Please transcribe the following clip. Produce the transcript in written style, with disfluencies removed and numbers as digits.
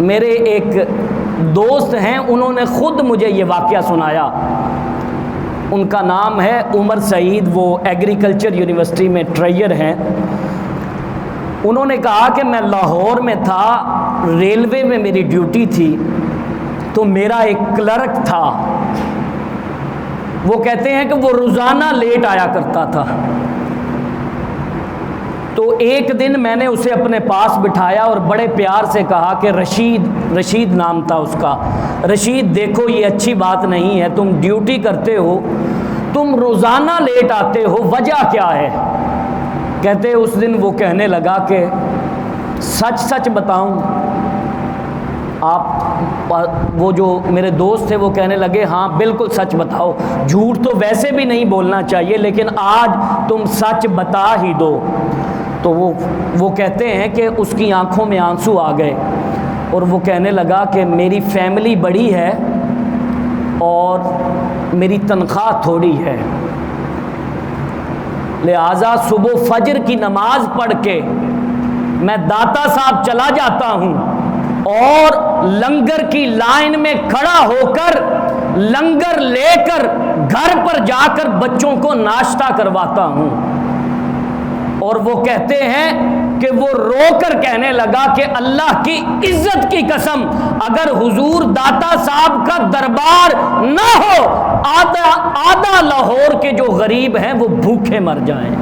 میرے ایک دوست ہیں، انہوں نے خود مجھے یہ واقعہ سنایا. ان کا نام ہے عمر سعید، وہ ایگریکلچر یونیورسٹی میں ٹریئر ہیں. انہوں نے کہا کہ میں لاہور میں تھا، ریلوے میں میری ڈیوٹی تھی، تو میرا ایک کلرک تھا. وہ کہتے ہیں کہ وہ روزانہ لیٹ آیا کرتا تھا. تو ایک دن میں نے اسے اپنے پاس بٹھایا اور بڑے پیار سے کہا کہ رشید نام تھا اس کا، رشید دیکھو یہ اچھی بات نہیں ہے، تم ڈیوٹی کرتے ہو، تم روزانہ لیٹ آتے ہو، وجہ کیا ہے؟ کہتے اس دن وہ کہنے لگا کہ سچ بتاؤں آپ؟ وہ جو میرے دوست تھے وہ کہنے لگے ہاں بالکل سچ بتاؤ، جھوٹ تو ویسے بھی نہیں بولنا چاہیے لیکن آج تم سچ بتا ہی دو. تو وہ کہتے ہیں کہ اس کی آنکھوں میں آنسو آ گئے اور وہ کہنے لگا کہ میری فیملی بڑی ہے اور میری تنخواہ تھوڑی ہے، لہٰذا صبح فجر کی نماز پڑھ کے میں داتا صاحب چلا جاتا ہوں اور لنگر کی لائن میں کھڑا ہو کر لنگر لے کر گھر پر جا کر بچوں کو ناشتہ کرواتا ہوں. اور وہ کہتے ہیں کہ وہ رو کر کہنے لگا کہ اللہ کی عزت کی قسم، اگر حضور داتا صاحب کا دربار نہ ہو، آدھا لاہور کے جو غریب ہیں وہ بھوکے مر جائیں.